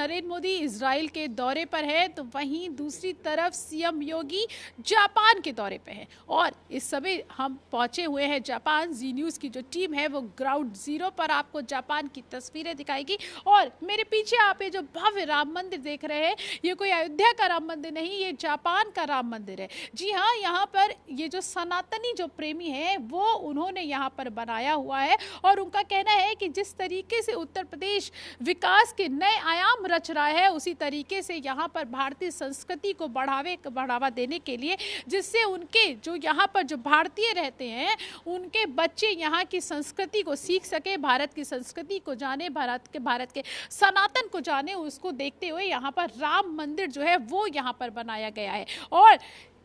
Narendra Modi Israel के दौरे पर है तो वहीं दूसरी तरफ सीएम योगी जापान के दौरे पे है और इस समय हम पहुंचे हुए हैं जापान। जी न्यूज़ की जो टीम है वो ग्राउंड जीरो पर आपको जापान की तस्वीरें दिखाएगी। और मेरे पीछे आप ये जो भव्य राम मंदिर देख रहे हैं, ये कोई अयोध्या का राम मंदिर नहीं, ये जापान का राम मंदिर है। जी हाँ, यहाँ पर ये जो सनातनी जो प्रेमी है वो उन्होंने यहाँ पर बनाया हुआ है और उनका कहना है कि जिस तरीके से उत्तर प्रदेश विकास के नए आयाम रच रहा है, उसी तरीके से यहाँ पर भारतीय संस्कृति को बढ़ावा देने के लिए, जिससे उनके जो यहाँ पर जो भारतीय रहते हैं उनके बच्चे यहाँ की संस्कृति को सीख सके, भारत की संस्कृति को जाने, भारत के सनातन को जाने, उसको देखते हुए यहाँ पर राम मंदिर जो है वो यहाँ पर बनाया गया है। और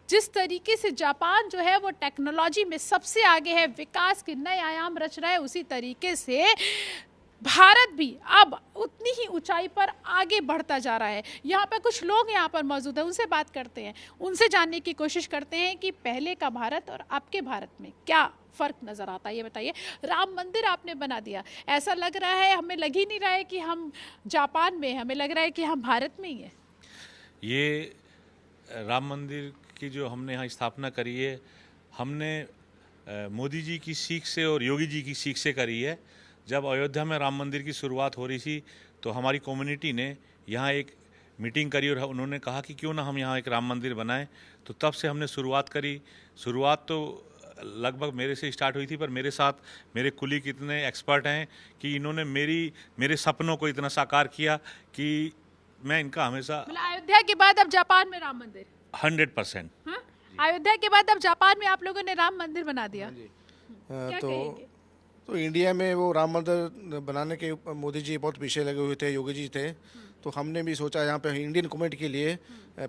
जिस तरीके से जापान जो है वो टेक्नोलॉजी में सबसे आगे है, विकास के नए आयाम रच रहा है, उसी तरीके से भारत भी अब उतनी ही ऊंचाई पर आगे बढ़ता जा रहा है। यहाँ पर कुछ लोग यहाँ पर मौजूद हैं, उनसे बात करते हैं, उनसे जानने की कोशिश करते हैं कि पहले का भारत और अब के भारत में क्या फ़र्क नज़र आता है। ये बताइए, राम मंदिर आपने बना दिया, ऐसा लग रहा है, हमें लग ही नहीं रहा है कि हम जापान में, हमें लग रहा है कि हम भारत में ही है। ये राम मंदिर की जो हमने यहाँ स्थापना करी है, हमने मोदी जी की सीख से और योगी जी की सीख से करी है। जब अयोध्या में राम मंदिर की शुरुआत हो रही थी तो हमारी कम्युनिटी ने यहाँ एक मीटिंग करी और उन्होंने कहा कि क्यों ना हम यहाँ एक राम मंदिर बनाएं। तो तब से हमने शुरुआत करी। शुरुआत तो लगभग मेरे से स्टार्ट हुई थी, पर मेरे साथ मेरे कुलीग इतने एक्सपर्ट हैं कि इन्होंने मेरे सपनों को इतना साकार किया कि मैं इनका हमेशा। अयोध्या के बाद अब जापान में राम मंदिर 100%। अयोध्या के बाद अब जापान में आप लोगों ने राम मंदिर बना दिया। क्या कहेंगे? तो इंडिया में वो राम मंदिर बनाने के मोदी जी बहुत पीछे लगे हुए थे, योगी जी थे। तो हमने भी सोचा यहाँ पे इंडियन कम्युनिटी के लिए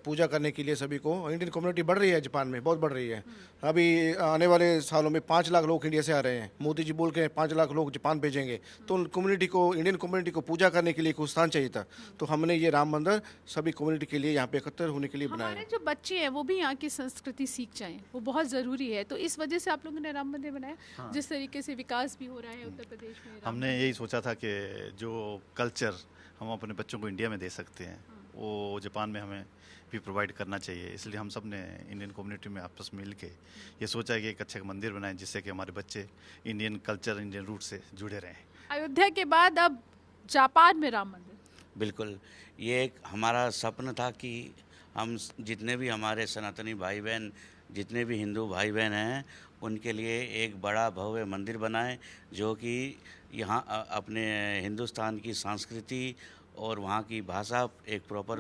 पूजा करने के लिए सभी को। इंडियन कम्युनिटी बढ़ रही है जापान में, बहुत बढ़ रही है। अभी आने वाले सालों में 5 लाख लोग इंडिया से आ रहे हैं। मोदी जी बोल के 5 लाख लोग जापान भेजेंगे। तो कम्युनिटी को, इंडियन कम्युनिटी को पूजा करने के लिए एक स्थान चाहिए था। तो हमने ये राम मंदिर सभी कम्युनिटी के लिए यहाँ पे एकत्र होने के लिए बनाया। हमारे जो बच्चे हैं वो भी यहाँ की संस्कृति सीख जाएं, वो बहुत ज़रूरी है। तो इस वजह से आप लोगों ने राम मंदिर बनाया। हाँ। जिस तरीके से विकास भी हो रहा है उत्तर प्रदेश में, हमने यही सोचा था कि जो कल्चर हम अपने बच्चों को इंडिया में दे सकते हैं वो जापान में हमें भी प्रोवाइड करना चाहिए। इसलिए हम सब ने इंडियन कम्युनिटी में आपस में मिल के ये सोचा है कि एक अच्छा मंदिर बनाएं जिससे कि हमारे बच्चे इंडियन कल्चर, इंडियन रूट से जुड़े रहें। अयोध्या के बाद अब जापान में राम मंदिर, बिल्कुल ये एक हमारा सपना था कि हम जितने भी हमारे सनातनी भाई बहन, जितने भी हिंदू भाई बहन हैं, उनके लिए एक बड़ा भव्य मंदिर बनाएं जो कि यहाँ अपने हिंदुस्तान की संस्कृति और वहाँ की भाषा एक प्रॉपर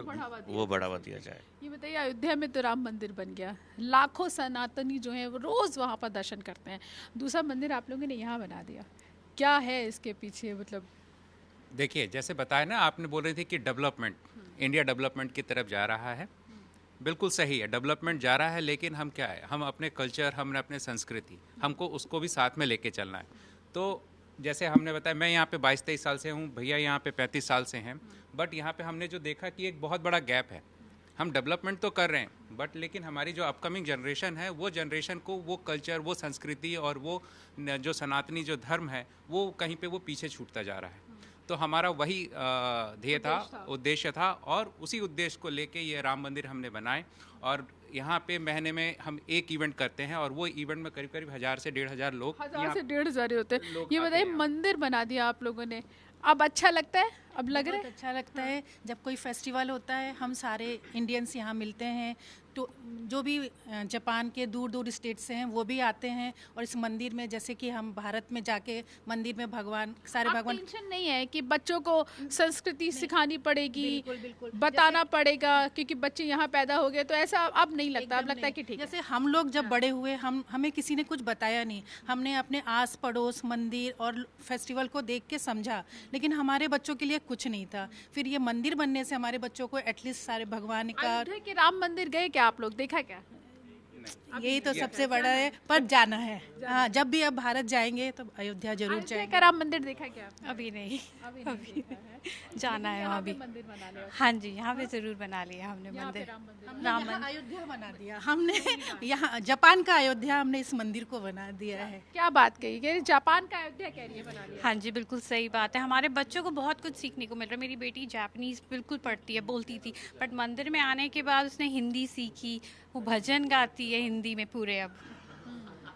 वो बढ़ावा दिया जाए। ये बताइए, अयोध्या में तो राम मंदिर बन गया, लाखों सनातनी जो हैं वो रोज़ वहाँ पर दर्शन करते हैं। दूसरा मंदिर आप लोगों ने यहाँ बना दिया, क्या है इसके पीछे? मतलब देखिए, जैसे बताया ना, आपने बोल रहे थे कि डेवलपमेंट, इंडिया डेवलपमेंट की तरफ जा रहा है। बिल्कुल सही है, डेवलपमेंट जा रहा है, लेकिन हम क्या है, हम अपने कल्चर, हमने अपने संस्कृति, हमको उसको भी साथ में लेके चलना है। तो जैसे हमने बताया, मैं यहाँ पे 22-23 साल से हूँ, भैया यहाँ पे 35 साल से हैं, बट यहाँ पे हमने जो देखा कि एक बहुत बड़ा गैप है। हम डेवलपमेंट तो कर रहे हैं, बट लेकिन हमारी जो अपकमिंग जनरेशन है, वो जनरेशन को वो कल्चर, वो संस्कृति और वो जो सनातनी जो धर्म है, वो कहीं पे वो पीछे छूटता जा रहा है। तो हमारा वही ध्येय था, उद्देश्य था, और उसी उद्देश्य को लेके ये राम मंदिर हमने बनाए। और यहाँ पे महीने में हम एक इवेंट करते हैं और वो इवेंट में करीब करीब 1000 से 1500 लोग, 1000 से 1500 होते हैं। ये बताइए, मंदिर बना दिया आप लोगों ने, अब अच्छा लगता है? अब लग रहा है अच्छा लगता है। जब कोई फेस्टिवल होता है, हम सारे इंडियंस यहाँ मिलते हैं, तो जो भी जापान के दूर दूर स्टेट से हैं वो भी आते हैं। और इस मंदिर में, जैसे कि हम भारत में जाके मंदिर में भगवान, सारे भगवान, टेंशन नहीं है कि बच्चों को संस्कृति सिखानी पड़ेगी, बिल्कुल बिल्कुल बताना पड़ेगा क्योंकि बच्चे यहाँ पैदा हो गए, तो ऐसा अब नहीं लगता? अब लगता है कि ठीक है। जैसे हम लोग जब बड़े हुए, हमें किसी ने कुछ बताया नहीं, हमने अपने आस पड़ोस मंदिर और फेस्टिवल को देख के समझा, लेकिन हमारे बच्चों के लिए कुछ नहीं था। फिर ये मंदिर बनने से हमारे बच्चों को एटलीस्ट सारे भगवान का। अयोध्या के राम मंदिर गए क्या आप लोग, देखा क्या? नहीं? यही तो सबसे बड़ा है, पर जाना है। हाँ, जब भी अब भारत जाएंगे तो अयोध्या जरूर अयोध्या जाएंगे। का राम मंदिर देखा क्या आपने? अभी नहीं, अभी नहीं देखा है। जाना है यहाँ वहाँ पे भी। मंदिर बना लिया। हाँ जी, यहाँ पे ज़रूर बना लिया हमने यहाँ पे मंदिर। राम मंदिर हमने यहाँ अयोध्या बना दिया हमने, यहाँ जापान का अयोध्या हमने इस मंदिर को बना दिया है। क्या बात कही कि जापान का अयोध्या कह रही है बना लिया। हाँ जी, बिल्कुल सही बात है। हमारे बच्चों को बहुत कुछ सीखने को मिल रहा है। मेरी बेटी जापानीज़ बिल्कुल पढ़ती है, बोलती थी, बट मंदिर में आने के बाद उसने हिंदी सीखी, वो भजन गाती है हिंदी में पूरे अब।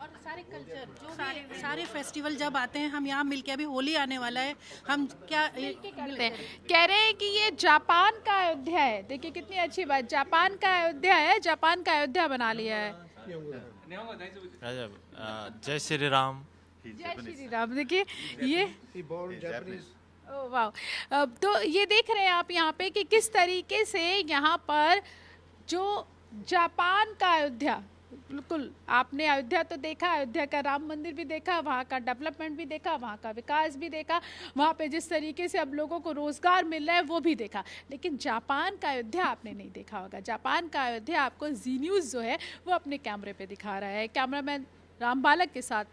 और सारे कल्चर जो सारे फेस्टिवल जब आते हैं, हम यहाँ मिलके, अभी होली आने वाला है, हम क्या करते हैं, कह रहे हैं कि ये जापान का अयोध्या है। देखिए कितनी अच्छी बात, जापान का अयोध्या है, जापान का अयोध्या बना लिया है। जय श्री राम। जय श्री राम। देखिए ये जापानीज ओह वाह। तो ये देख रहे हैं आप यहाँ पे कि किस तरीके से यहाँ पर जो जापान का अयोध्या, बिल्कुल आपने अयोध्या तो देखा, अयोध्या का राम मंदिर भी देखा, वहाँ का डेवलपमेंट भी देखा, वहाँ का विकास भी देखा, वहाँ पे जिस तरीके से अब लोगों को रोजगार मिल रहा है वो भी देखा, लेकिन जापान का अयोध्या आपने नहीं देखा होगा। जापान का अयोध्या आपको जी न्यूज़ जो है वो अपने कैमरे पे दिखा रहा है। कैमरामैन राम बालक के साथ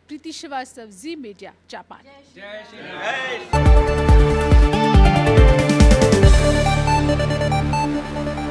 प्रीति श्रीवास्तव, जी मीडिया, जापान। जय श्री राम।